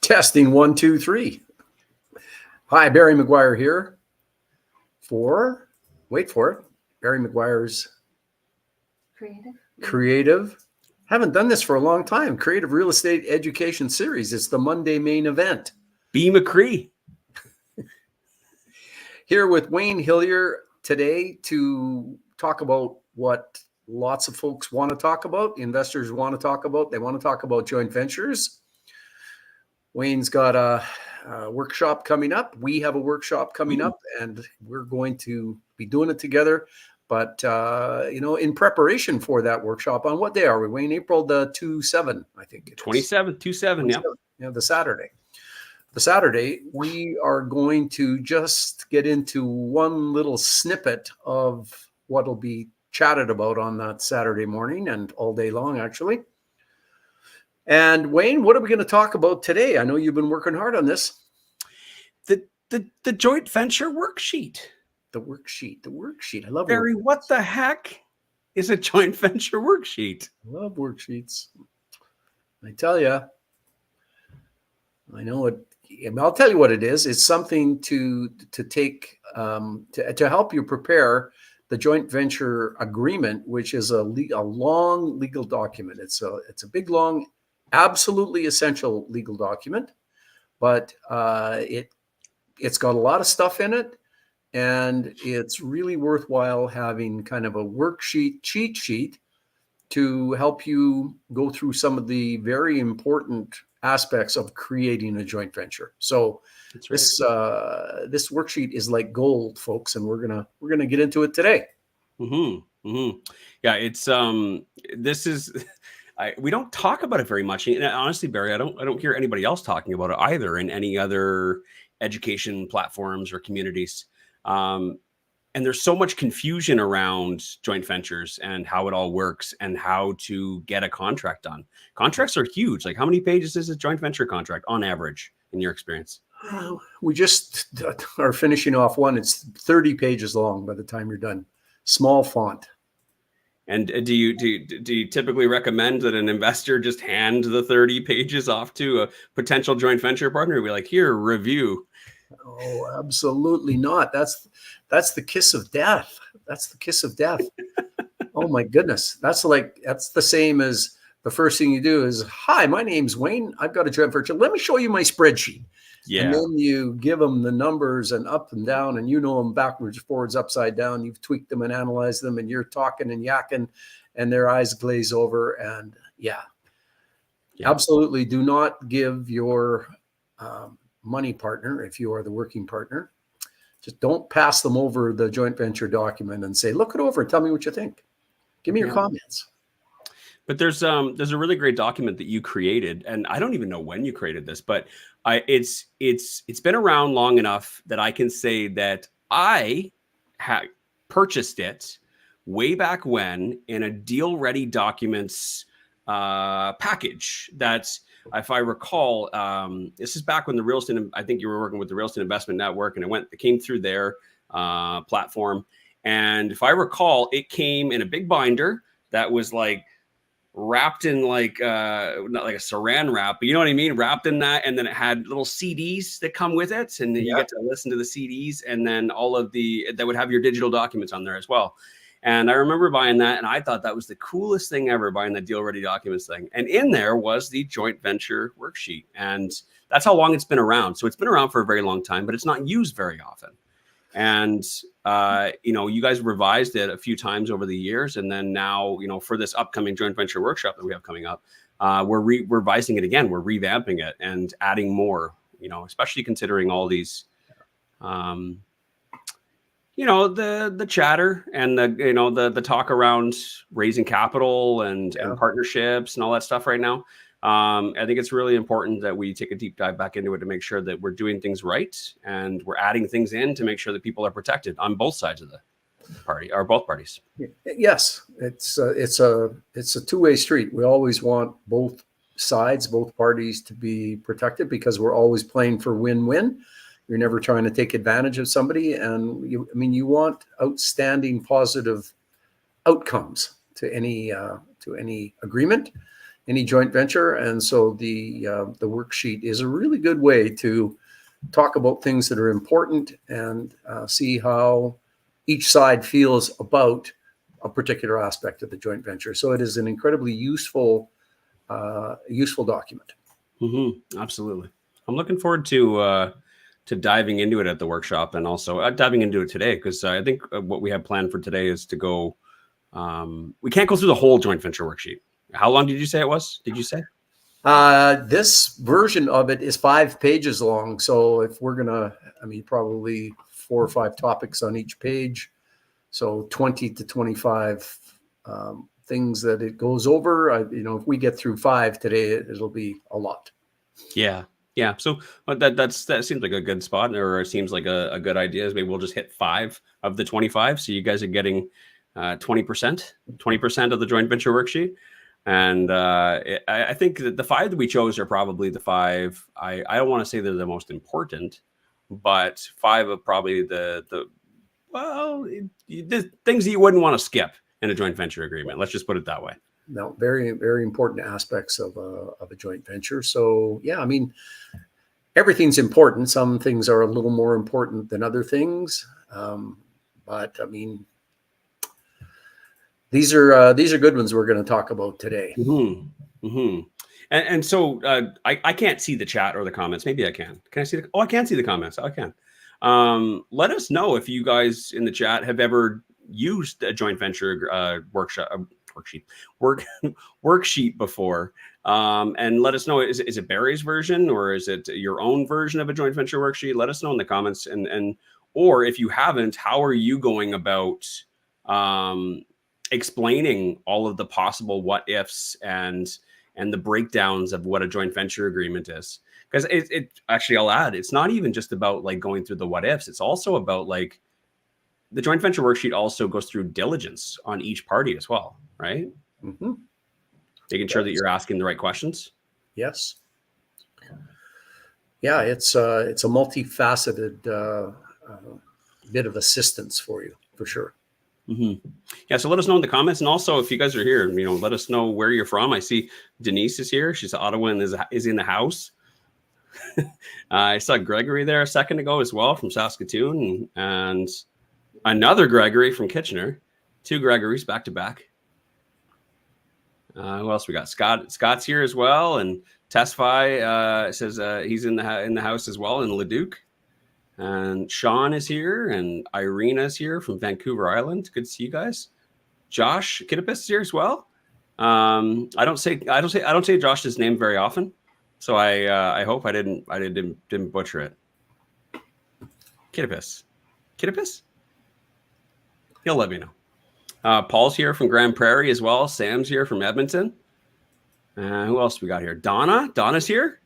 Testing 1, 2, 3. Hi, Barry McGuire here for, wait for it, Barry McGuire's Creative. Haven't done this for a long time. Creative Real Estate Education Series. It's the Monday main event. B. McCree. Here with Wayne Hillier today to talk about what lots of folks want to talk about, investors want to talk about. They want to talk about joint ventures. Wayne's got a workshop coming up. We have a workshop coming up, and we're going to be doing it together. But, in preparation for that workshop, on what day are we, Wayne? April the 27th, I think it is. 27th, 27, yeah. Yeah, the Saturday. The Saturday, we are going to just get into one little snippet of what will be chatted about on that Saturday morning and all day long, actually. And Wayne, what are we going to talk about today? I know you've been working hard on this. The joint venture worksheet. The worksheet. I love Barry, what the heck is a joint venture worksheet? I love worksheets. I tell you, I know it. I'll tell you what it is. It's something to take to help you prepare the joint venture agreement, which is a long legal document. It's a big, long, absolutely essential legal document, but it's got a lot of stuff in it. And it's really worthwhile having kind of a worksheet, cheat sheet to help you go through some of the very important aspects of creating a joint venture. So right. This worksheet is like gold, folks, and we're gonna get into it today. Yeah, it's we don't talk about it very much. And honestly, Barry, I don't hear anybody else talking about it either in any other education platforms or communities. And there's so much confusion around joint ventures and how it all works and how to get a contract done. Contracts are huge. Like, how many pages is a joint venture contract on average in your experience? We just are finishing off one. It's 30 pages long by the time you're done. Small font. And do you typically recommend that an investor just hand the 30 pages off to a potential joint venture partner and be like, here, review? Oh, absolutely not. That's the kiss of death. That's the kiss of death. Oh my goodness. That's the same as the first thing you do is, hi, my name's Wayne. I've got a joint venture. Let me show you my spreadsheet. Yeah. And then you give them the numbers and up and down, and you know them backwards, forwards, upside down. You've tweaked them and analyzed them, and you're talking and yakking, and their eyes glaze over. And yeah. Absolutely do not give your money partner, if you are the working partner, just don't pass them over the joint venture document and say, look it over and tell me what you think. Give me your comments. But there's a really great document that you created, and I don't even know when you created this, but it's been around long enough that I can say that I purchased it way back when in a deal ready documents package. That's, if I recall, this is back when the real estate, I think you were working with the Real Estate Investment Network, and it came through their platform. And if I recall, it came in a big binder that was like wrapped in like, not like a saran wrap, but you know what I mean? Wrapped in that. And then it had little CDs that come with it. And then you get to listen to the CDs, and then that would have your digital documents on there as well. And I remember buying that, and I thought that was the coolest thing ever, buying the deal ready documents thing. And in there was the joint venture worksheet. And that's how long it's been around. So it's been around for a very long time, but it's not used very often. And, you guys revised it a few times over the years. And then now, for this upcoming joint venture workshop that we have coming up, we're revising it again. We're revamping it and adding more, especially considering all these, the chatter and the talk around raising capital and partnerships and all that stuff right now. I think it's really important that we take a deep dive back into it to make sure that we're doing things right and we're adding things in to make sure that people are protected on both sides of the party, or both parties. Yes, it's a two-way street. We always want both sides, both parties to be protected, because we're always playing for win-win. You're never trying to take advantage of somebody, and you want outstanding positive outcomes to any agreement. any joint venture. And so the worksheet is a really good way to talk about things that are important and see how each side feels about a particular aspect of the joint venture. So it is an incredibly useful document. Absolutely. I'm looking forward to diving into it at the workshop, and also diving into it today, because I think what we have planned for today is to go. We can't go through the whole joint venture worksheet. How long did you say it was? Did you say? This version of it is 5 pages long. So if we're gonna, probably 4 or 5 topics on each page. So 20 to 25 things that it goes over. If we get through 5 today, it'll be a lot. Yeah. Yeah. So that seems like a good spot, or it seems like a good idea. Is maybe we'll just hit 5 of the 25. So you guys are getting 20% of the joint venture worksheet. And I think that the 5 that we chose are probably the 5. I don't want to say they're the most important, but 5 of probably the things that you wouldn't want to skip in a joint venture agreement. Let's just put it that way. No, very, very important aspects of a joint venture. So yeah, everything's important. Some things are a little more important than other things, but these are good ones we're going to talk about today. And so I can't see the chat or the comments. Maybe I can. Can I see the? Oh, I can see the comments. I can. Let us know if you guys in the chat have ever used a joint venture worksheet before, and let us know, is it Barry's version, or is it your own version of a joint venture worksheet? Let us know in the comments, and or if you haven't, how are you going about explaining all of the possible what ifs and the breakdowns of what a joint venture agreement is? Because it actually, I'll add, it's not even just about like going through the what ifs. It's also about like the joint venture worksheet also goes through diligence on each party as well, right? Mm-hmm. Making sure that you're asking the right questions. Yes. Yeah, it's a multifaceted bit of assistance for you, for sure. Yeah, so let us know in the comments, and also if you guys are here, let us know where you're from. I see Denise is here. She's Ottawa and is in the house. I saw Gregory there a second ago as well from Saskatoon, and another Gregory from Kitchener. 2 Gregorys back to back. Who else we got? Scott's here as well, and Tesfai says he's in the house as well in Leduc. And Sean is here, and Irina is here from Vancouver Island. Good to see you guys. Josh Kittipus is here as well. I don't say Josh's name very often, so I hope I didn't butcher it. Kittipus. He'll let me know. Paul's here from Grand Prairie as well. Sam's here from Edmonton. Who else we got here? Donna's here.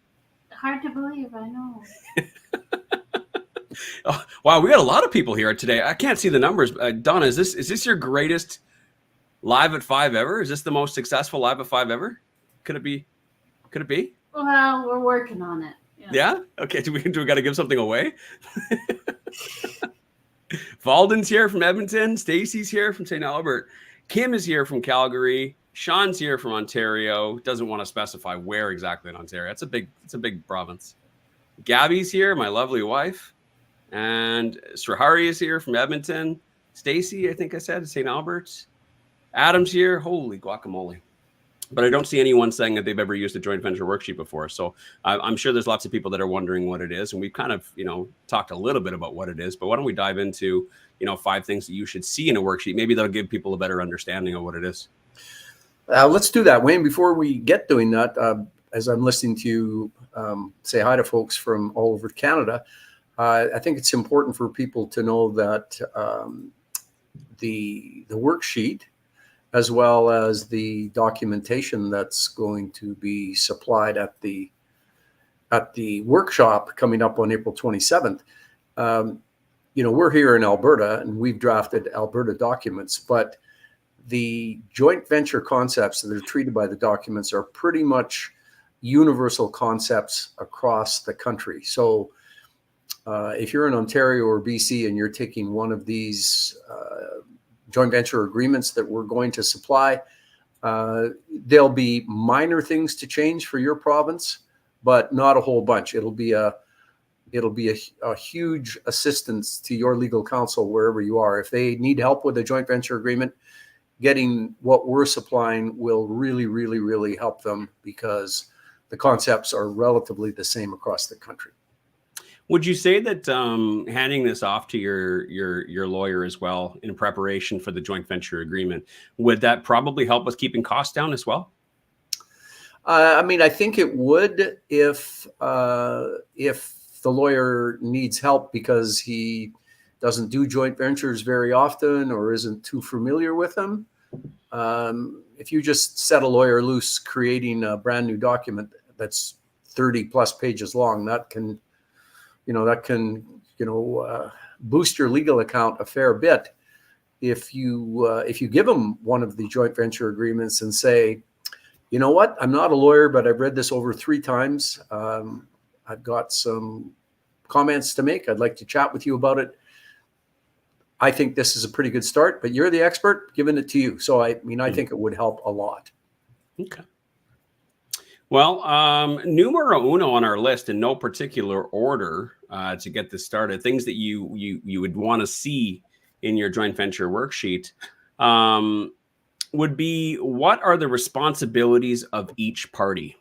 Hard to believe, I know. Oh, wow, we got a lot of people here today. I can't see the numbers. Donna, is this your greatest Live at 5 ever? Is this the most successful Live at 5 ever? Could it be? Well, we're working on it. Yeah? Okay, do we got to give something away? Valden's here from Edmonton. Stacy's here from St. Albert. Kim is here from Calgary. Sean's here from Ontario. Doesn't want to specify where exactly in Ontario. It's a big province. Gabby's here, my lovely wife. And Srihari is here from Edmonton. Stacy, I think I said, St. Albert. Adam's here. Holy guacamole. But I don't see anyone saying that they've ever used a joint venture worksheet before. So I'm sure there's lots of people that are wondering what it is. And we've kind of, talked a little bit about what it is. But why don't we dive into, 5 things that you should see in a worksheet? Maybe that'll give people a better understanding of what it is. Let's do that, Wayne. Before we get doing that, as I'm listening to you say hi to folks from all over Canada, I think it's important for people to know that the worksheet, as well as the documentation that's going to be supplied at the workshop coming up on April 27th. We're here in Alberta and we've drafted Alberta documents, but the joint venture concepts that are treated by the documents are pretty much universal concepts across the country. So if you're in Ontario or BC and you're taking one of these joint venture agreements that we're going to supply, There'll be minor things to change for your province, but not a whole bunch. It'll be a huge assistance to your legal counsel wherever you are. If they need help with a joint venture agreement, getting what we're supplying will really, really, really help them, because the concepts are relatively the same across the country. Would you say that handing this off to your lawyer as well in preparation for the joint venture agreement, would that probably help with keeping costs down as well? I mean, I think it would if the lawyer needs help because he doesn't do joint ventures very often or isn't too familiar with them. If you just set a lawyer loose creating a brand new document that's 30 plus pages long, that can boost your legal account a fair bit. If you give them one of the joint venture agreements and say, you know what, I'm not a lawyer, but I've read this over 3 times. I've got some comments to make. I'd like to chat with you about it. I think this is a pretty good start, but you're the expert, giving it to you. So I think it would help a lot. Okay. Well, numero uno on our list, in no particular order, to get this started, things that you would want to see in your joint venture worksheet, would be, what are the responsibilities of each party?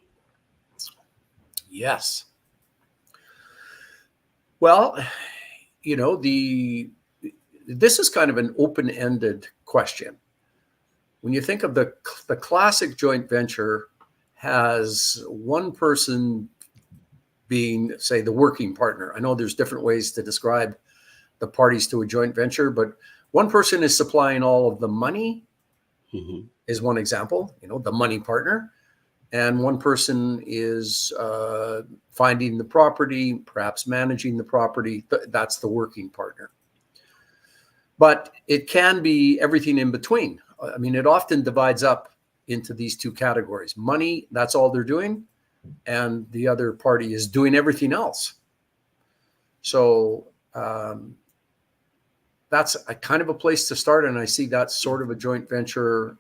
Yes. Well, this is kind of an open-ended question. When you think of the classic joint venture, has one person being, say, the working partner. I know there's different ways to describe the parties to a joint venture, but one person is supplying all of the money, is one example, the money partner. And one person is finding the property, perhaps managing the property. That's the working partner. But it can be everything in between. I mean, it often divides up into these 2 categories. Money, that's all they're doing, and the other party is doing everything else. So that's a kind of a place to start, and I see that sort of a joint venture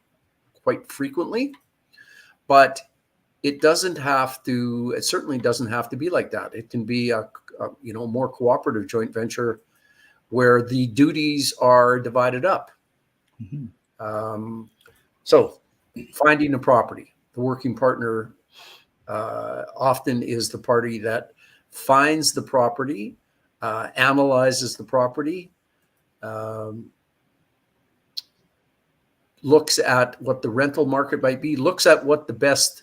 quite frequently. But it certainly doesn't have to be like that. It can be a more cooperative joint venture where the duties are divided up. So finding a property, the working partner often is the party that finds the property, analyzes the property, looks at what the rental market might be, looks at what the best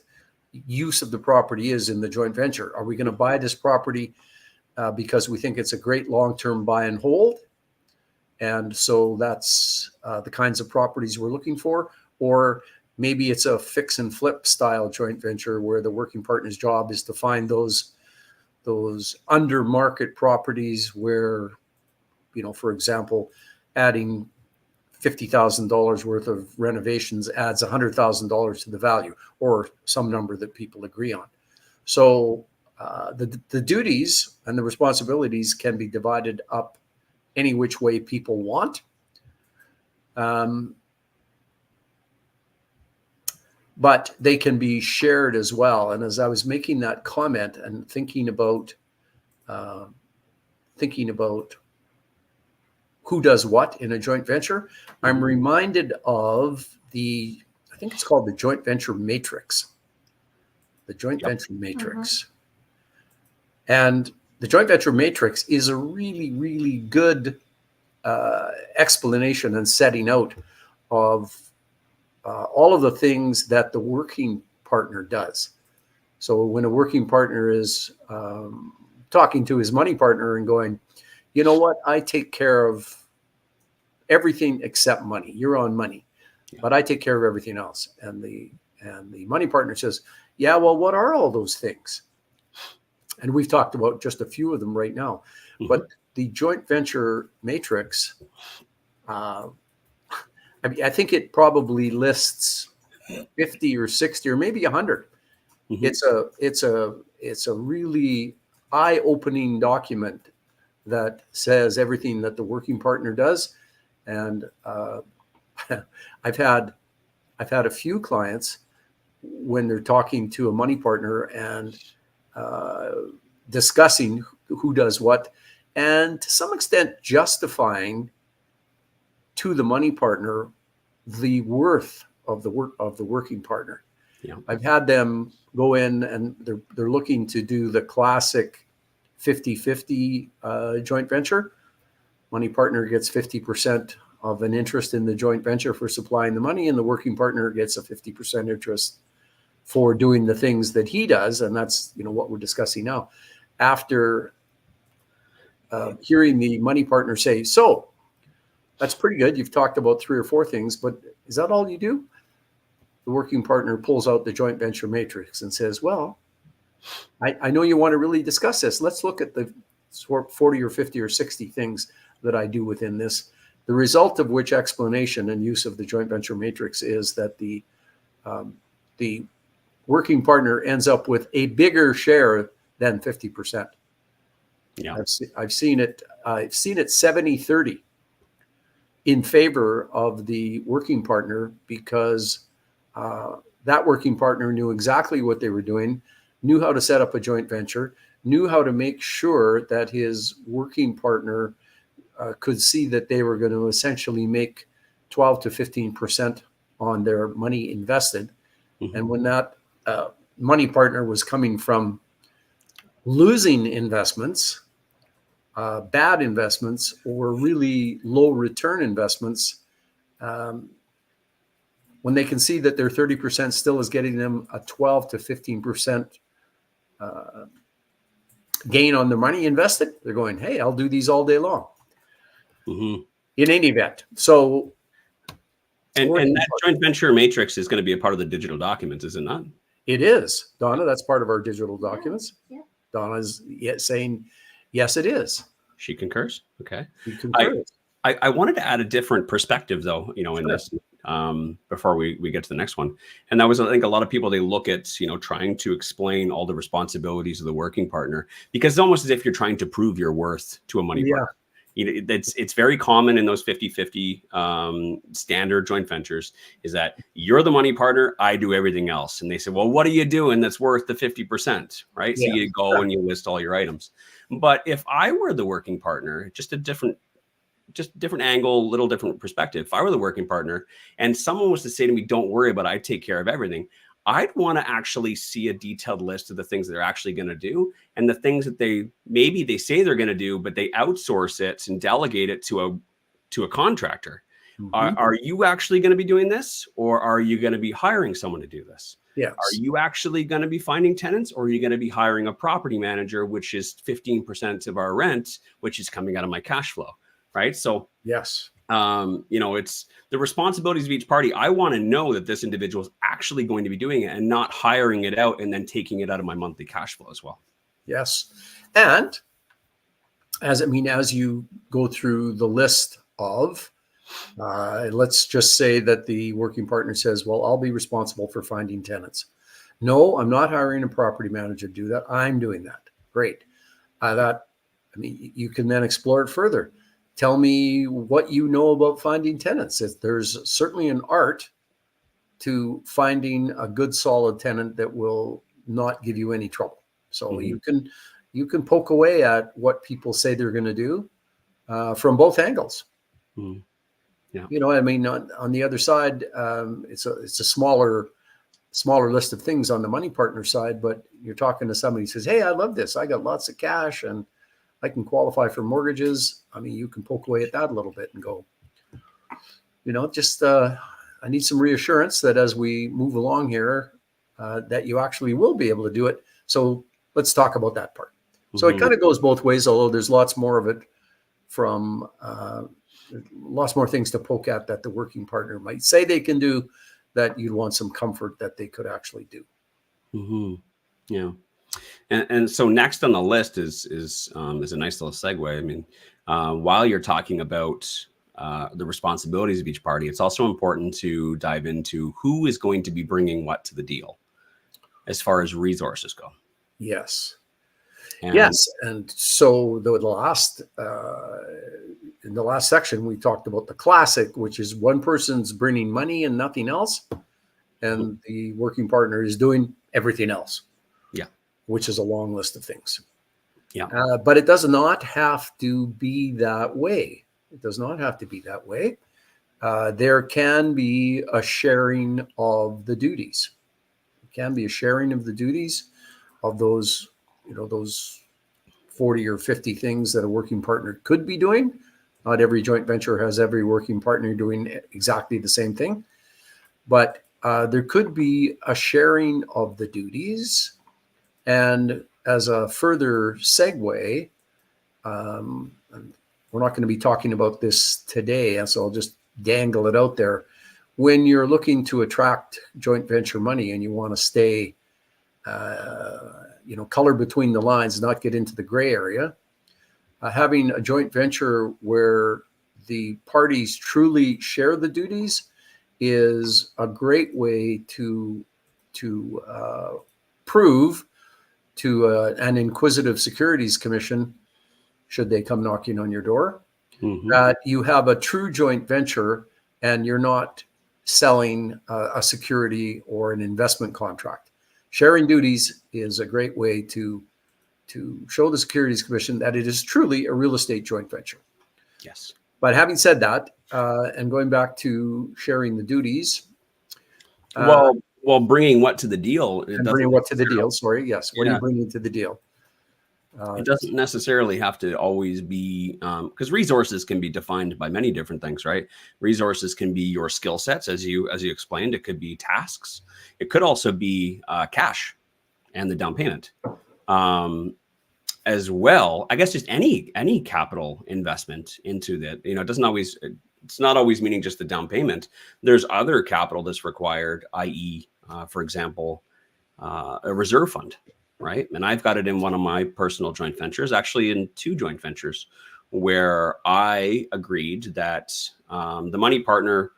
use of the property is in the joint venture. Are we going to buy this property because we think it's a great long-term buy and hold? And so that's the kinds of properties we're looking for. Or maybe it's a fix and flip style joint venture where the working partner's job is to find those under market properties where, for example, adding $50,000 worth of renovations adds $100,000 to the value, or some number that people agree on. So the duties and the responsibilities can be divided up any which way people want. But they can be shared as well. And as I was making that comment and thinking about who does what in a joint venture, I'm reminded of I think it's called the joint venture matrix. The joint venture matrix. And the joint venture matrix is a really, really good explanation and setting out of all of the things that the working partner does. So when a working partner is talking to his money partner and going, you know what, I take care of everything except money. You're on money, but I take care of everything else. And the money partner says, yeah, well, what are all those things? And we've talked about just a few of them right now. But the joint venture matrix, I think it probably lists 50 or 60 or maybe 100. It's a really eye-opening document that says everything that the working partner does. And I've had I've had a few clients when they're talking to a money partner and discussing who does what, and to some extent justifying to the money partner the worth of the working partner. Yeah. I've had them go in and they're looking to do the classic 50-50 joint venture. Money partner gets 50% of an interest in the joint venture for supplying the money, and the working partner gets a 50% interest for doing the things that he does. And that's, what we're discussing now. After hearing the money partner say, so that's pretty good. You've talked about 3 or 4 things, but is that all you do? The working partner pulls out the joint venture matrix and says, well, I know you want to really discuss this. Let's look at the 40 or 50 or 60 things that I do within this. The result of which explanation and use of the joint venture matrix is that the working partner ends up with a bigger share than 50%. Yeah. I've seen it 70-30 in favor of the working partner, because that working partner knew exactly what they were doing, knew how to set up a joint venture, knew how to make sure that his working partner could see that they were going to essentially make 12 to 15% on their money invested. Mm-hmm. And when that money partner was coming from losing investments, bad investments, or really low return investments, when they can see that their 30% still is getting them a 12 to 15% gain on their money invested, they're going, hey, I'll do these all day long. Mm-hmm. In any event. So, and that joint venture matrix is going to be a part of the digital documents, is it not? It is, Donna. That's part of our digital documents. Yeah. Donna's saying, yes, it is. She concurs. Okay. She concurs. I wanted to add a different perspective, though, in this before we get to the next one. And that was, I think, a lot of people, they look at, trying to explain all the responsibilities of the working partner, because it's almost as if you're trying to prove your worth to a money partner. It's very common in those 50-50 standard joint ventures, is that you're the money partner, I do everything else. And they say, well, what are you doing that's worth the 50%, right? Yeah. So you go and you list all your items. But if I were the working partner, just different angle, little different perspective. If I were the working partner and someone was to say to me, don't worry about it, I take care of everything, I'd want to actually see a detailed list of the things that they're actually going to do, and the things that they say they're going to do, but they outsource it and delegate it to a contractor. Mm-hmm. Are you actually going to be doing this, or are you going to be hiring someone to do this? Yes. Are you actually going to be finding tenants, or are you going to be hiring a property manager, which is 15% of our rent, which is coming out of my cash flow, right? So yes. It's the responsibilities of each party. I want to know that this individual is actually going to be doing it and not hiring it out and then taking it out of my monthly cash flow as well. Yes. And as you go through the list of, let's just say that the working partner says, well, I'll be responsible for finding tenants. No, I'm not hiring a property manager to do that. I'm doing that. Great. You can then explore it further. Tell me what you know about finding tenants. There's certainly an art to finding a good, solid tenant that will not give you any trouble. So mm-hmm. you can poke away at what people say they're going to do from both angles. Mm-hmm. Yeah. On the other side, it's a smaller list of things on the money partner side, but you're talking to somebody who says, hey, I love this. I got lots of cash and I can qualify for mortgages. You can poke away at that a little bit and go, I need some reassurance that as we move along here, that you actually will be able to do it. So let's talk about that part. Mm-hmm. So it kind of goes both ways, although there's lots more of it from lots more things to poke at that the working partner might say they can do that you'd want some comfort that they could actually do. Mm-hmm. Yeah. And so next on the list is a nice little segue. While you're talking about the responsibilities of each party, it's also important to dive into who is going to be bringing what to the deal as far as resources go. Yes. Yes. And so in the last section, we talked about the classic, which is one person's bringing money and nothing else. and the working partner is doing everything else. Yeah. Which is a long list of things. Yeah. But it does not have to be that way. It does not have to be that way. There can be a sharing of the duties. It can be a sharing of the duties of those, those 40 or 50 things that a working partner could be doing. Not every joint venture has every working partner doing exactly the same thing, but there could be a sharing of the duties. And as a further segue, we're not going to be talking about this today, so I'll just dangle it out there. When you're looking to attract joint venture money and you want to stay, color between the lines, not get into the gray area, having a joint venture where the parties truly share the duties is a great way to prove to an inquisitive securities commission, should they come knocking on your door, that you have a true joint venture and you're not selling a security or an investment contract. Sharing duties is a great way to show the Securities Commission that it is truly a real estate joint venture. Yes. But having said that, and going back to sharing the duties. Well, bringing what to the deal? Bringing what to the deal? Sorry, yes. What are Yeah. you bringing to the deal? It doesn't necessarily have to always be, because resources can be defined by many different things, right? Resources can be your skill sets, as you explained. It could be tasks. It could also be cash and the down payment, as well. I guess just any capital investment into that. It doesn't always. It's not always meaning just the down payment. There's other capital that's required, i.e., for example, a reserve fund. Right. And I've got it in one of my personal joint ventures, actually in 2 joint ventures, where I agreed that the money partner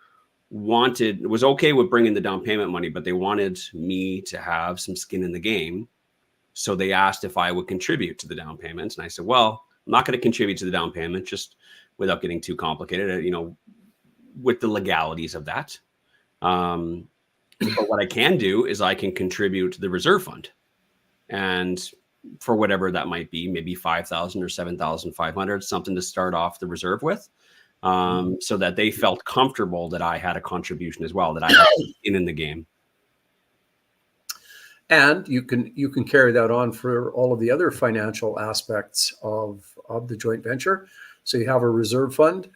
was okay with bringing the down payment money, but they wanted me to have some skin in the game. So they asked if I would contribute to the down payments. And I said, well, I'm not going to contribute to the down payment, just without getting too complicated, with the legalities of that. But what I can do is I can contribute to the reserve fund. And for whatever that might be, maybe 5,000 or 7,500, something to start off the reserve with, so that they felt comfortable that I had a contribution as well, that I had skin in the game. And you can carry that on for all of the other financial aspects of the joint venture. So you have a reserve fund,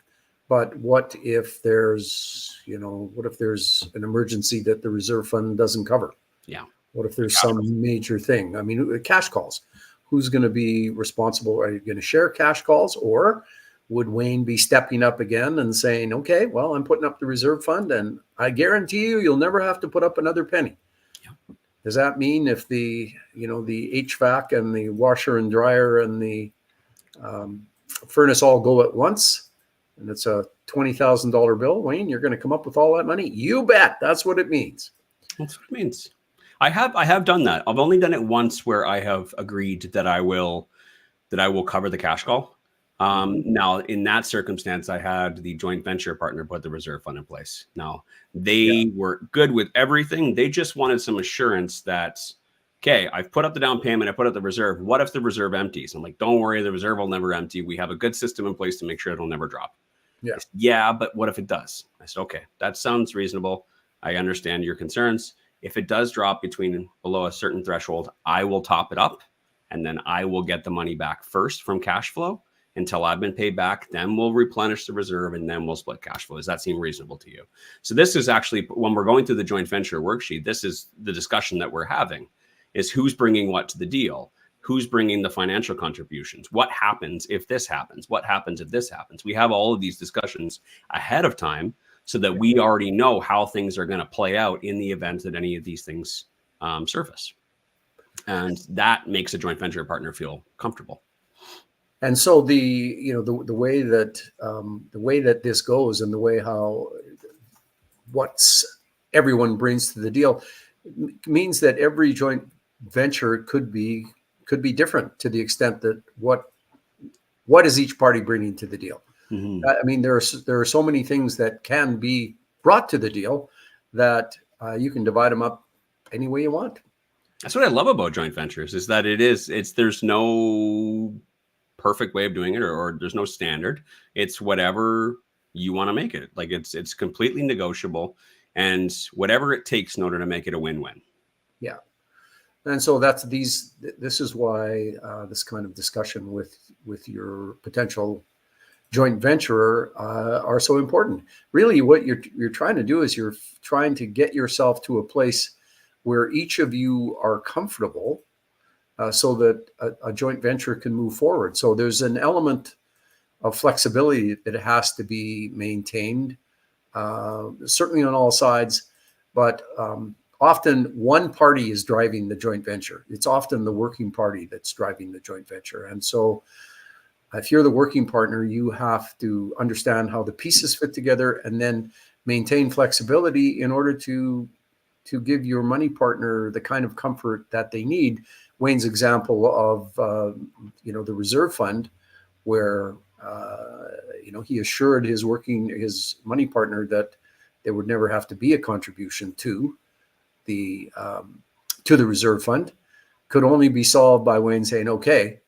but what if there's an emergency that the reserve fund doesn't cover? Yeah. What if there's some major thing? I mean, cash calls. Who's going to be responsible? Are you going to share cash calls, or would Wayne be stepping up again and saying, okay, well, I'm putting up the reserve fund and I guarantee you'll never have to put up another penny? Yeah. Does that mean if the HVAC and the washer and dryer and the furnace all go at once and it's a $20,000 bill, Wayne, you're going to come up with all that money? You bet. That's what it means. That's what it means. I have done that. I've only done it once, where I have agreed that I will cover the cash call. Now, in that circumstance, I had the joint venture partner put the reserve fund in place. Now, they were good with everything. They just wanted some assurance that, okay, I've put up the down payment, I put up the reserve. What if the reserve empties? I'm like, don't worry, the reserve will never empty. We have a good system in place to make sure it'll never drop. Yeah. Said, yeah, but what if it does? I said, okay, that sounds reasonable. I understand your concerns. If it does drop below a certain threshold, I will top it up, and then I will get the money back first from cash flow until I've been paid back. Then we'll replenish the reserve, and then we'll split cash flow. Does that seem reasonable to you? So this is actually, when we're going through the joint venture worksheet, this is the discussion that we're having, is who's bringing what to the deal? Who's bringing the financial contributions? What happens if this happens? What happens if this happens? We have all of these discussions ahead of time, so that we already know how things are going to play out in the event that any of these things surface. And that makes a joint venture partner feel comfortable. And so the way that this goes, and the way how what's everyone brings to the deal, means that every joint venture could be different, to the extent that what is each party bringing to the deal. Mm-hmm. I mean, there are so many things that can be brought to the deal that you can divide them up any way you want. That's what I love about joint ventures, is that there's no perfect way of doing it, or there's no standard. It's whatever you want to make it. Like it's completely negotiable, and whatever it takes in order to make it a win-win. Yeah. And so this is why this kind of discussion with your potential joint venturer are so important. Really, what you're trying to do is you're trying to get yourself to a place where each of you are comfortable, so that a joint venture can move forward. So there's an element of flexibility that has to be maintained, certainly on all sides, but often one party is driving the joint venture. It's often the working party that's driving the joint venture. And so if you're the working partner, you have to understand how the pieces fit together and then maintain flexibility in order to give your money partner the kind of comfort that they need. Wayne's example of the reserve fund, where he assured his money partner that there would never have to be a contribution to the reserve fund, could only be solved by Wayne saying, okay,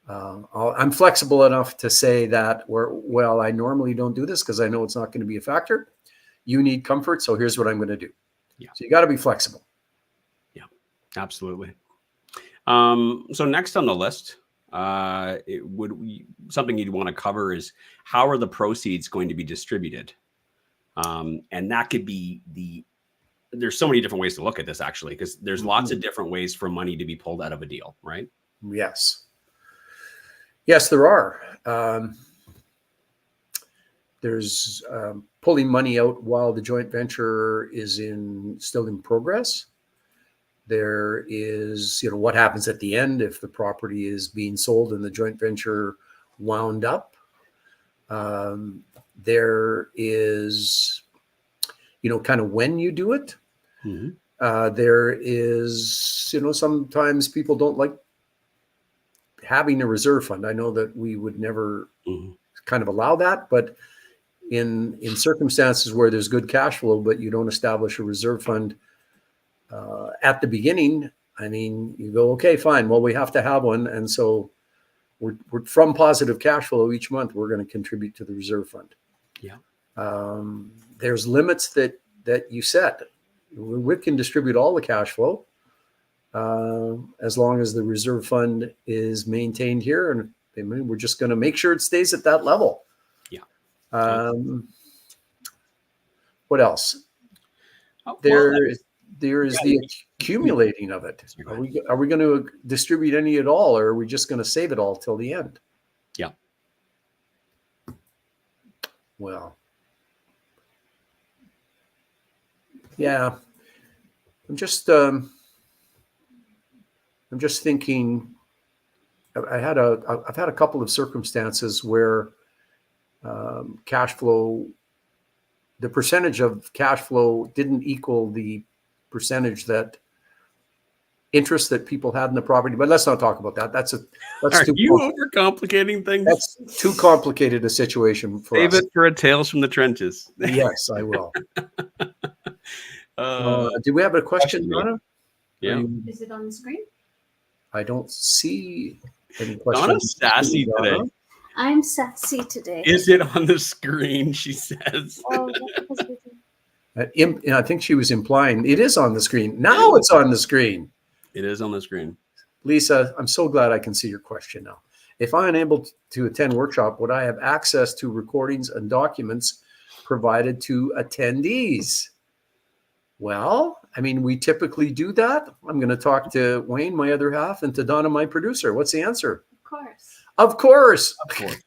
I'm flexible enough to say that, I normally don't do this because I know it's not going to be a factor. You need comfort, so here's what I'm going to do. Yeah. So you got to be flexible. Yeah, absolutely. So next on the list, something you'd want to cover is, how are the proceeds going to be distributed? And that could be there's so many different ways to look at this, actually, because there's lots of different ways for money to be pulled out of a deal, right? Yes, there are. There's pulling money out while the joint venture is still in progress. There is, what happens at the end if the property is being sold and the joint venture wound up. There is, kind of when you do it. Mm-hmm. There is, sometimes people don't like having a reserve fund. I know that we would never kind of allow that, but in circumstances where there's good cash flow, but you don't establish a reserve fund at the beginning, I mean, you go, okay, fine. Well, we have to have one. And so we're from positive cash flow each month, we're going to contribute to the reserve fund. Yeah. There's limits that you set. We can distribute all the cash flow as long as the reserve fund is maintained here. And we're just going to make sure it stays at that level. Yeah. What else? There is the accumulating of it. Are we going to distribute any at all, or are we just going to save it all till the end? Yeah. Well, yeah. I'm just thinking. I've had a couple of circumstances where cash flow, the percentage of cash flow didn't equal the percentage that interest that people had in the property. But let's not talk about that. That's overcomplicating things? That's too complicated a situation for us. Save it for a Tales from the Trenches. Yes, I will. Do we have a question, Donna? Yeah. Is it on the screen? I don't see any questions. Donna's sassy today. I'm sassy today. Is it on the screen? She says. Oh, I think she was implying it is on the screen. Now it's on the screen. It is on the screen. Lisa, I'm so glad I can see your question now. If I'm unable to attend workshop, would I have access to recordings and documents provided to attendees? Well, I mean, we typically do that. I'm going to talk to Wayne, my other half, and to Donna, my producer. What's the answer? Of course. Of course. Of course.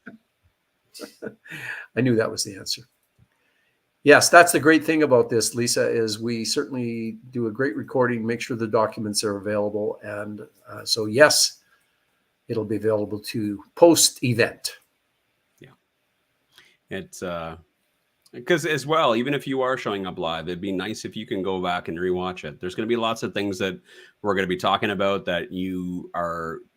I knew that was the answer. Yes, that's the great thing about this, Lisa, is we certainly do a great recording, make sure the documents are available. And so, yes, it'll be available to post-event. Yeah. It's because as well, even if you are showing up live, it'd be nice if you can go back and rewatch it. There's going to be lots of things that we're going to be talking about that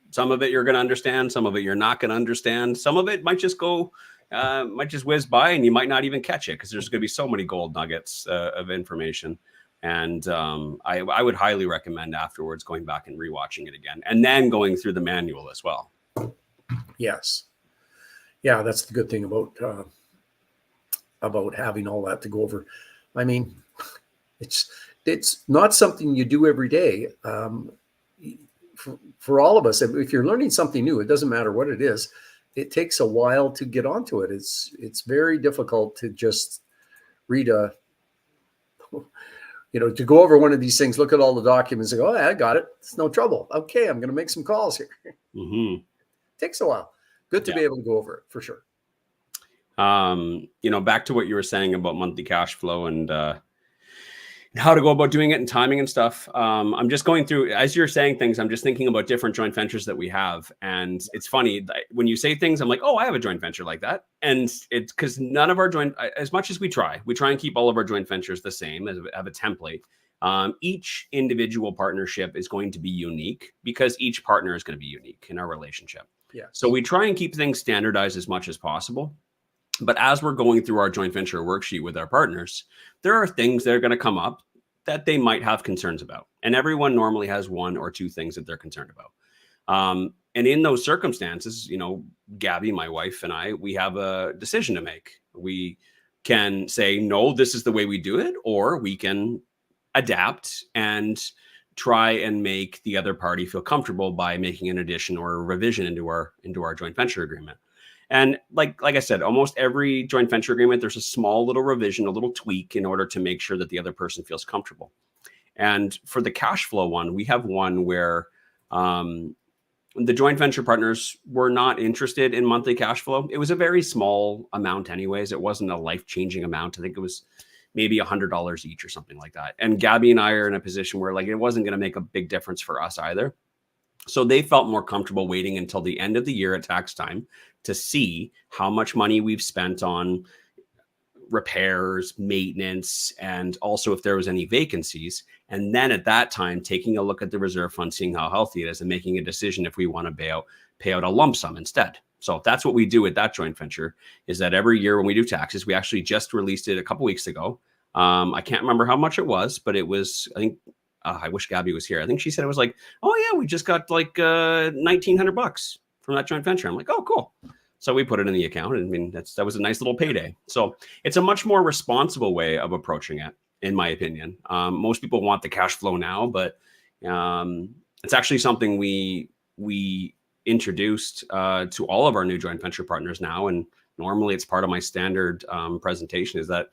some of it you're going to understand, some of it you're not going to understand. Some of it might just whiz by and you might not even catch it because there's going to be so many gold nuggets of information. And I would highly recommend afterwards going back and rewatching it again, and then going through the manual as well. Yes. Yeah, that's the good thing about having all that to go over. I mean, it's not something you do every day. For all of us, if you're learning something new, it doesn't matter what it is. It takes a while to get onto it. It's very difficult to just read to go over one of these things, look at all the documents and go, oh, I got it. It's no trouble. Okay, I'm going to make some calls here. Mm-hmm. Takes a while. Good to be able to go over it for sure. Back to what you were saying about monthly cash flow and how to go about doing it and timing and stuff. I'm just going through, as you're saying things, I'm just thinking about different joint ventures that we have. And it's funny when you say things, I'm like, oh, I have a joint venture like that. And it's because none of our as much as we try and keep all of our joint ventures the same, as have a template. Each individual partnership is going to be unique because each partner is going to be unique in our relationship. Yeah. So we try and keep things standardized as much as possible. But as we're going through our joint venture worksheet with our partners, there are things that are going to come up that they might have concerns about. And everyone normally has one or two things that they're concerned about. And in those circumstances, Gabby, my wife, and I, we have a decision to make. We can say, no, this is the way we do it, or we can adapt and try and make the other party feel comfortable by making an addition or a revision into our joint venture agreement. And like I said, almost every joint venture agreement, there's a small little revision, a little tweak in order to make sure that the other person feels comfortable. And for the cash flow one, we have one where the joint venture partners were not interested in monthly cash flow. It was a very small amount anyways. It wasn't a life-changing amount. I think it was maybe $100 each or something like that. And Gabby and I are in a position where it wasn't going to make a big difference for us either. So they felt more comfortable waiting until the end of the year at tax time to see how much money we've spent on repairs, maintenance, and also if there was any vacancies. And then at that time, taking a look at the reserve fund, seeing how healthy it is, and making a decision if we want to pay out a lump sum instead. So that's what we do with that joint venture, is that every year when we do taxes, we actually just released it a couple weeks ago. I can't remember how much it was, but it was, I think, I wish Gabby was here. I think she said it was like, oh yeah, we just got like $1,900 from that joint venture. I'm like, oh, cool. So we put it in the account. I mean, that was a nice little payday. So it's a much more responsible way of approaching it, in my opinion. Most people want the cash flow now, but it's actually something we introduced to all of our new joint venture partners now. And normally it's part of my standard presentation is that,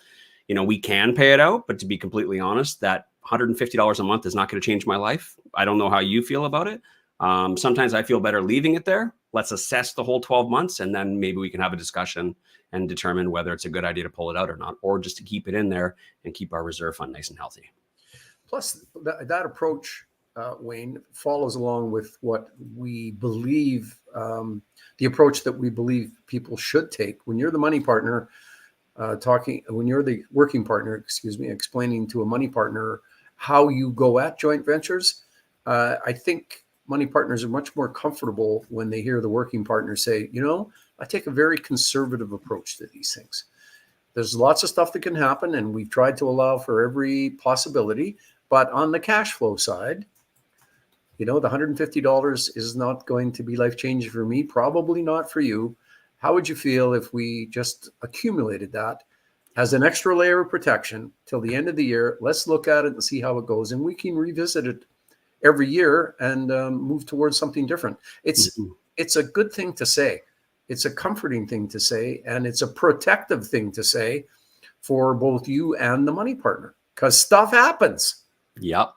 we can pay it out, but to be completely honest, that $150 a month is not going to change my life. I don't know how you feel about it. Sometimes I feel better leaving it there. Let's assess the whole 12 months, and then maybe we can have a discussion and determine whether it's a good idea to pull it out or not, or just to keep it in there and keep our reserve fund nice and healthy. Plus, that approach, Wayne, follows along with what we believe, the approach that we believe people should take. When you're the money partner, when you're the working partner, explaining to a money partner how you go at joint ventures, I think money partners are much more comfortable when they hear the working partner say, I take a very conservative approach to these things. There's lots of stuff that can happen, and we've tried to allow for every possibility. But on the cash flow side, the $150 is not going to be life-changing for me, probably not for you. How would you feel if we just accumulated that as an extra layer of protection till the end of the year? Let's look at it and see how it goes, and we can revisit it every year and move towards something different. It's a good thing to say. It's a comforting thing to say, and it's a protective thing to say for both you and the money partner, because stuff happens. Yep.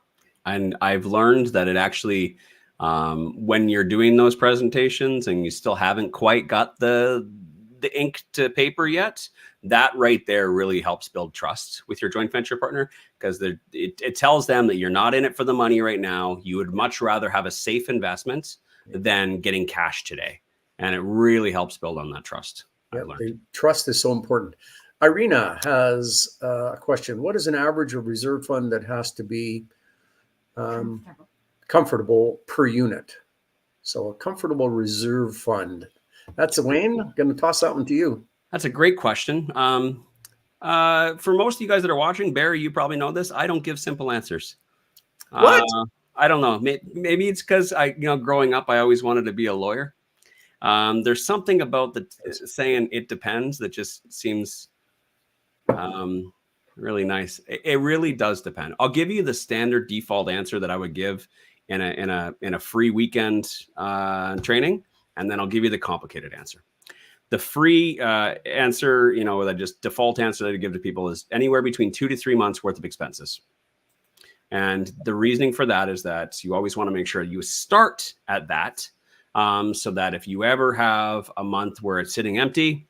And I've learned that it actually, when you're doing those presentations and you still haven't quite got the ink to paper yet, that right there really helps build trust with your joint venture partner, because it tells them that you're not in it for the money right now. You would much rather have a safe investment than getting cash today. And it really helps build on that trust. Yeah, trust is so important. Irina has a question. What is an average of reserve fund that has to be comfortable per unit? So a comfortable reserve fund. That's Wayne. I'm going to toss that one to you. That's a great question. For most of you guys that are watching, Barry, you probably know this. I don't give simple answers. What? I don't know. Maybe it's because growing up, I always wanted to be a lawyer. There's something about the saying "it depends" that just seems really nice. It really does depend. I'll give you the standard default answer that I would give in a free weekend training, and then I'll give you the complicated answer. The free answer, the just default answer that I give to people is anywhere between 2 to 3 months worth of expenses. And the reasoning for that is that you always want to make sure you start at that, so that if you ever have a month where it's sitting empty,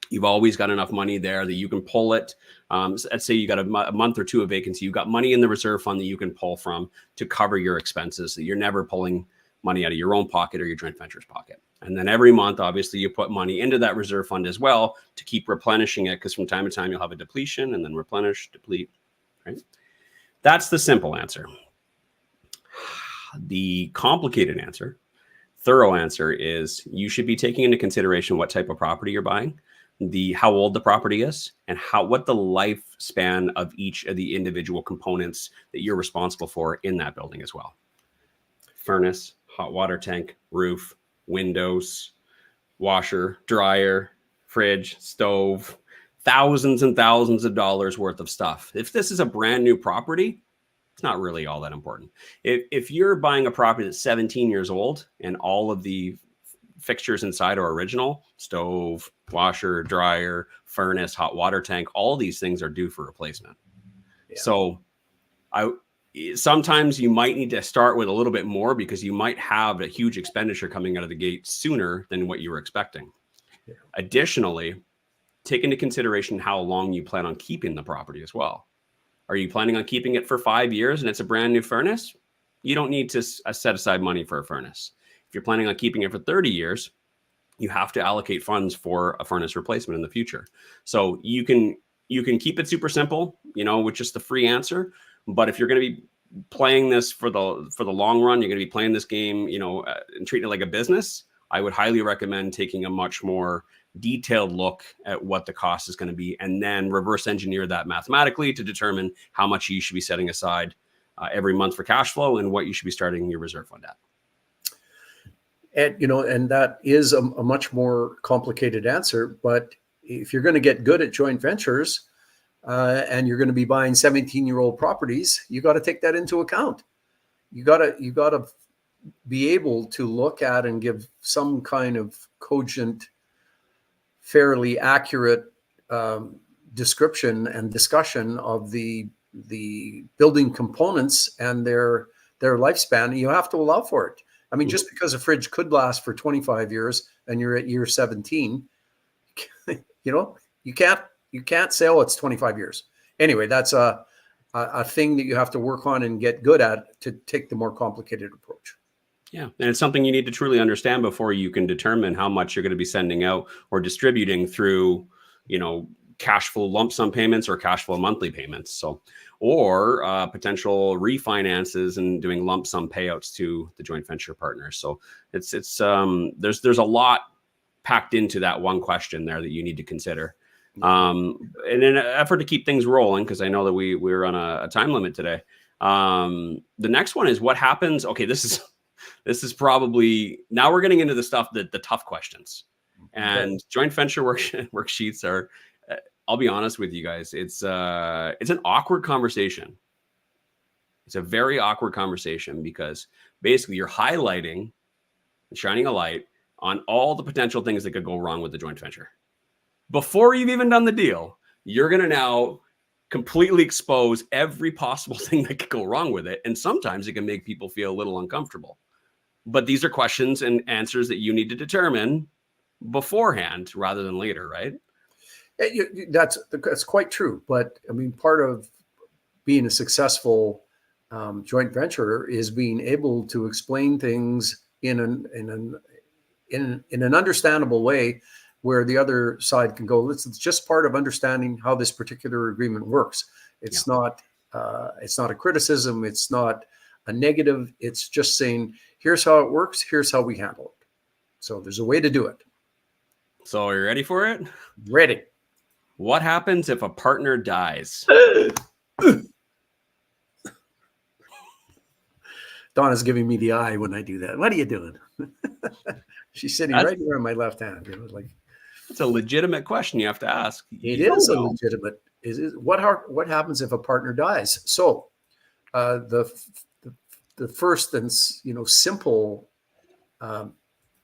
you've always got enough money there that you can pull it. Let's say you got a month or two of vacancy. You've got money in the reserve fund that you can pull from to cover your expenses, so you're never pulling money out of your own pocket or your joint venture's pocket. And then every month, obviously, you put money into that reserve fund as well to keep replenishing it, because from time to time, you'll have a depletion and then replenish, deplete, right? That's the simple answer. The complicated answer, thorough answer, is you should be taking into consideration what type of property you're buying, how old the property is, and what the lifespan of each of the individual components that you're responsible for in that building as well. Furnace, hot water tank, roof, windows, washer, dryer, fridge, stove, thousands and thousands of dollars worth of stuff. If this is a brand new property, it's not really all that important. If you're buying a property that's 17 years old and all of the fixtures inside are original, stove, washer, dryer, furnace, hot water tank, all these things are due for replacement. Yeah. So sometimes you might need to start with a little bit more, because you might have a huge expenditure coming out of the gate sooner than what you were expecting. Yeah. Additionally, take into consideration how long you plan on keeping the property as well. Are you planning on keeping it for 5 years and it's a brand new furnace? You don't need to set aside money for a furnace. If you're planning on keeping it for 30 years, you have to allocate funds for a furnace replacement in the future. So you can keep it super simple, with just the free answer. But if you're going to be playing this for the long run, you're going to be playing this game, and treating it like a business, I would highly recommend taking a much more detailed look at what the cost is going to be, and then reverse engineer that mathematically to determine how much you should be setting aside every month for cash flow and what you should be starting your reserve fund at. And that is a much more complicated answer. But if you're going to get good at joint ventures, and you're going to be buying 17-year-old properties, you got to take that into account. You got to be able to look at and give some kind of cogent, fairly accurate description and discussion of the building components and their lifespan. You have to allow for it. I mean, just because a fridge could last for 25 years and you're at year 17, you can't say, oh, it's 25 years. Anyway, that's a thing that you have to work on and get good at to take the more complicated approach. Yeah. And it's something you need to truly understand before you can determine how much you're going to be sending out or distributing through, cash flow lump sum payments or cash flow monthly payments. So, or potential refinances and doing lump sum payouts to the joint venture partners. So there's a lot packed into that one question there that you need to consider. And in an effort to keep things rolling, because I know that we're on a time limit today. The next one is what happens. Okay, this is probably, now we're getting into the stuff that the tough questions, and joint venture worksheets are, I'll be honest with you guys, it's an awkward conversation. It's a very awkward conversation, because basically you're highlighting and shining a light on all the potential things that could go wrong with the joint venture. Before you've even done the deal, you're going to now completely expose every possible thing that could go wrong with it. And sometimes it can make people feel a little uncomfortable. But these are questions and answers that you need to determine beforehand rather than later, right? That's quite true. But I mean, part of being a successful joint venture is being able to explain things in an understandable way, where the other side can go, it's just part of understanding how this particular agreement works. It's not a criticism. It's not a negative. It's just saying, here's how it works. Here's how we handle it. So there's a way to do it. So are you ready for it? Ready. What happens if a partner dies? Donna's giving me the eye when I do that. What are you doing? She's sitting That's- right here on my left hand. Like, It's a legitimate question you have to ask. it You is don't a know. legitimate. What happens if a partner dies? So the first and simple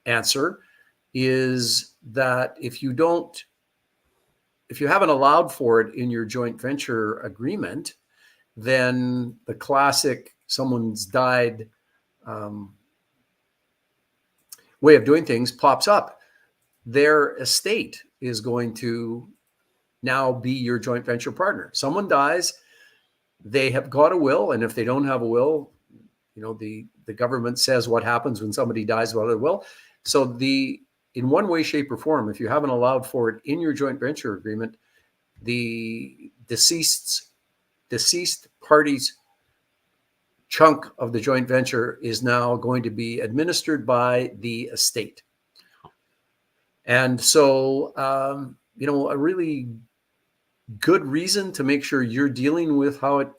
answer is that if you haven't allowed for it in your joint venture agreement, then the classic someone's died way of doing things pops up. Their estate is going to now be your joint venture partner. Someone dies, they have got a will, and if they don't have a will, the government says what happens when somebody dies without a will. So in one way, shape, or form, if you haven't allowed for it in your joint venture agreement, the deceased party's chunk of the joint venture is now going to be administered by the estate. And so, a really good reason to make sure you're dealing with how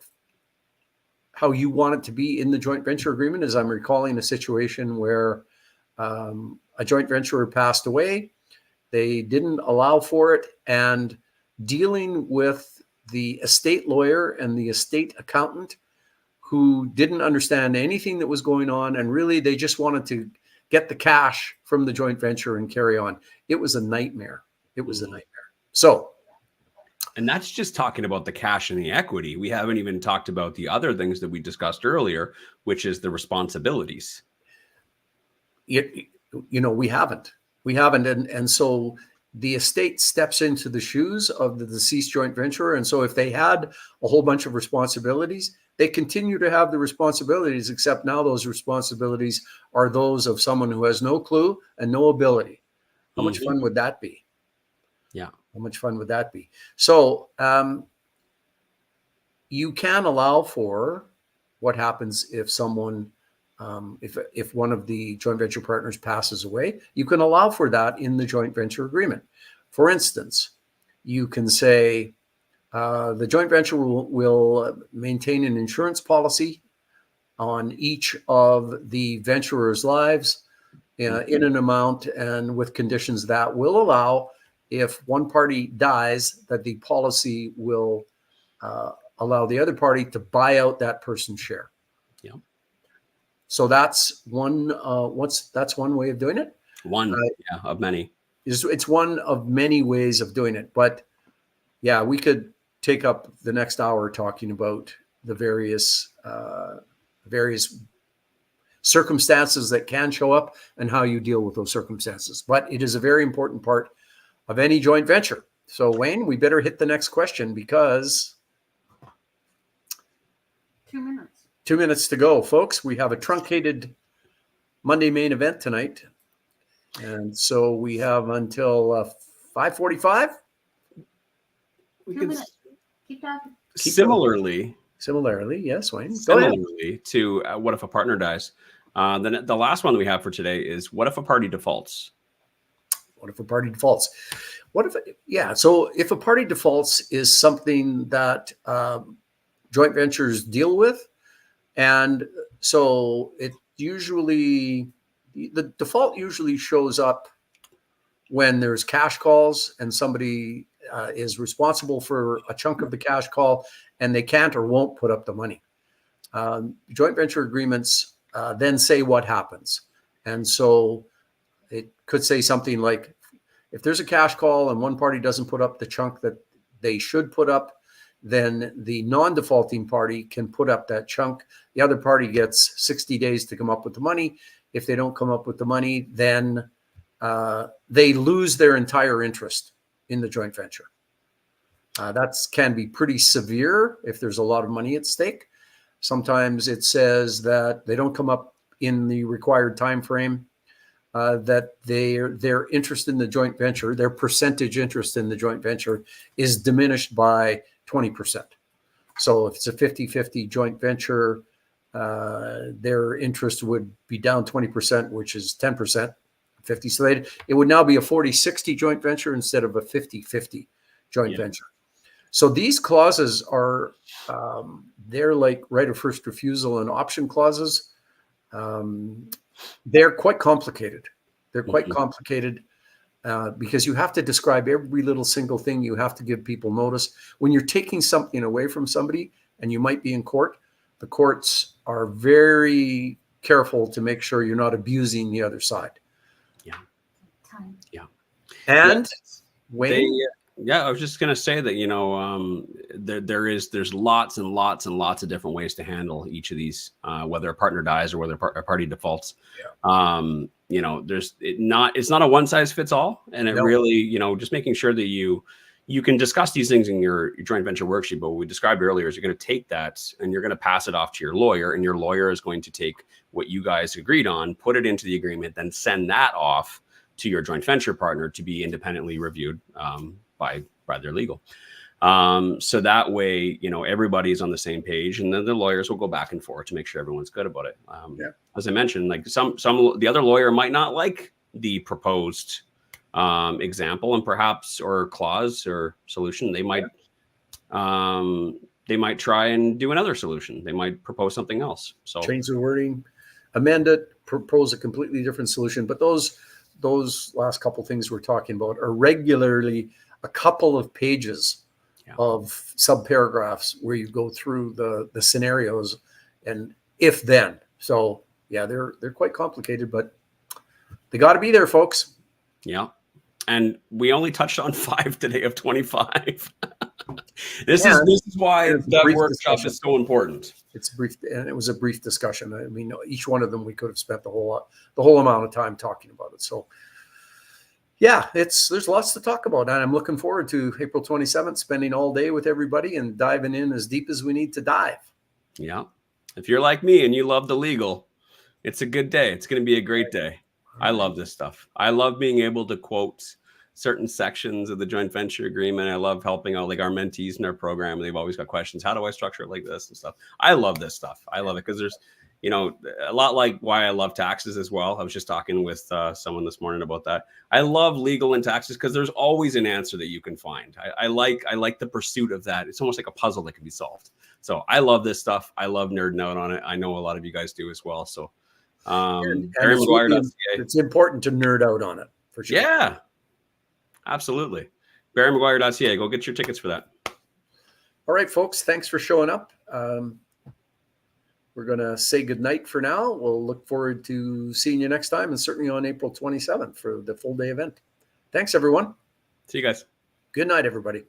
you want it to be in the joint venture agreement is I'm recalling a situation where a joint venturer passed away. They didn't allow for it, and dealing with the estate lawyer and the estate accountant who didn't understand anything that was going on, and really they just wanted to get the cash from the joint venture and carry on. It was a nightmare. It was a nightmare. So, and that's just talking about the cash and the equity. We haven't even talked about the other things that we discussed earlier, which is the responsibilities. we haven't. And so the estate steps into the shoes of the deceased joint venturer. And so if they had a whole bunch of responsibilities, they continue to have the responsibilities, except now those responsibilities are those of someone who has no clue and no ability. How much fun would that be? Yeah. How much fun would that be? So you can allow for what happens if someone, if one of the joint venture partners passes away. You can allow for that in the joint venture agreement. For instance, you can say the joint venture will maintain an insurance policy on each of the venturers' lives in an amount and with conditions that will allow, if one party dies, that the policy will allow the other party to buy out that person's share. Yeah. So that's one. That's one way of doing it. Of many. It's one of many ways of doing it. But yeah, we could take up the next hour talking about the various circumstances that can show up and how you deal with those circumstances. But it is a very important part of any joint venture. So Wayne, we better hit the next question because 2 minutes. 2 minutes to go, folks. We have a truncated Monday main event tonight. And so we have until 5:45. 2 minutes. Keep talking. Similarly, yes, Wayne. Go ahead. Similarly to what if a partner dies? Then the last one we have for today is what if a party defaults? What if a party defaults? So if a party defaults is something that joint ventures deal with. And so the default usually shows up when there's cash calls and somebody is responsible for a chunk of the cash call and they can't or won't put up the money. Joint venture agreements then say what happens. And so it could say something like, if there's a cash call and one party doesn't put up the chunk that they should put up, then the non-defaulting party can put up that chunk. The other party gets 60 days to come up with the money. If they don't come up with the money, then they lose their entire interest in the joint venture. That can be pretty severe if there's a lot of money at stake. Sometimes it says that they don't come up in the required time frame, that their interest in the joint venture, their percentage interest in the joint venture is diminished by 20%. So if it's a 50-50 joint venture, their interest would be down 20%, which is 10%, 50. So it would now be a 40-60 joint venture instead of a 50-50 joint Yeah. venture. So these clauses are, they're like right of first refusal and option clauses. They're quite complicated. They're quite complicated because you have to describe every little single thing. You have to give people notice. When you're taking something away from somebody and you might be in court, the courts are very careful to make sure you're not abusing the other side. Time. And They, Wayne, yeah, I was just gonna say that, you know, there's lots and lots and lots of different ways to handle each of these, whether a partner dies or whether a party defaults. You know, it's not a one size fits all, and it No. really, you know, just making sure that you can discuss these things in your joint venture worksheet. But what we described earlier is you're going to take that and you're going to pass it off to your lawyer, and your lawyer is going to take what you guys agreed on, put it into the agreement, then send that off to your joint venture partner to be independently reviewed by their legal. So that way, you know, everybody's on the same page, and then the lawyers will go back and forth to make sure everyone's good about it. As I mentioned, like the other lawyer might not like the proposed example and perhaps or clause or solution. They might try and do another solution. They might propose something else. So change the wording, amend it, propose a completely different solution. But those last couple things we're talking about are regularly a couple of pages of subparagraphs where you go through the scenarios and if then. So yeah, they're quite complicated, but they got to be there, folks. Yeah. And we only touched on 5 today of 25. This is why that workshop is so important. It's brief, and it was a brief discussion. I mean, each one of them we could have spent the whole amount of time talking about it. So yeah, there's lots to talk about, and I'm looking forward to April 27th, spending all day with everybody and diving in as deep as we need to dive. Yeah. If you're like me and you love the legal, it's a good day. It's going to be a great day. I love this stuff. I love being able to quote certain sections of the joint venture agreement. I love helping out like our mentees in our program. They've always got questions. How do I structure it like this and stuff? I love this stuff. I love it because there's, you know, a lot like why I love taxes as well. I was just talking with someone this morning about that. I love legal and taxes because there's always an answer that you can find. I like the pursuit of that. It's almost like a puzzle that can be solved. So I love this stuff. I love nerding out on it. I know a lot of you guys do as well. So it's important to nerd out on it for sure. Yeah, absolutely. BarryMcGuire.ca. Go get your tickets for that. All right, folks. Thanks for showing up. We're going to say goodnight for now. We'll look forward to seeing you next time and certainly on April 27th for the full day event. Thanks, everyone. See you guys. Good night, everybody.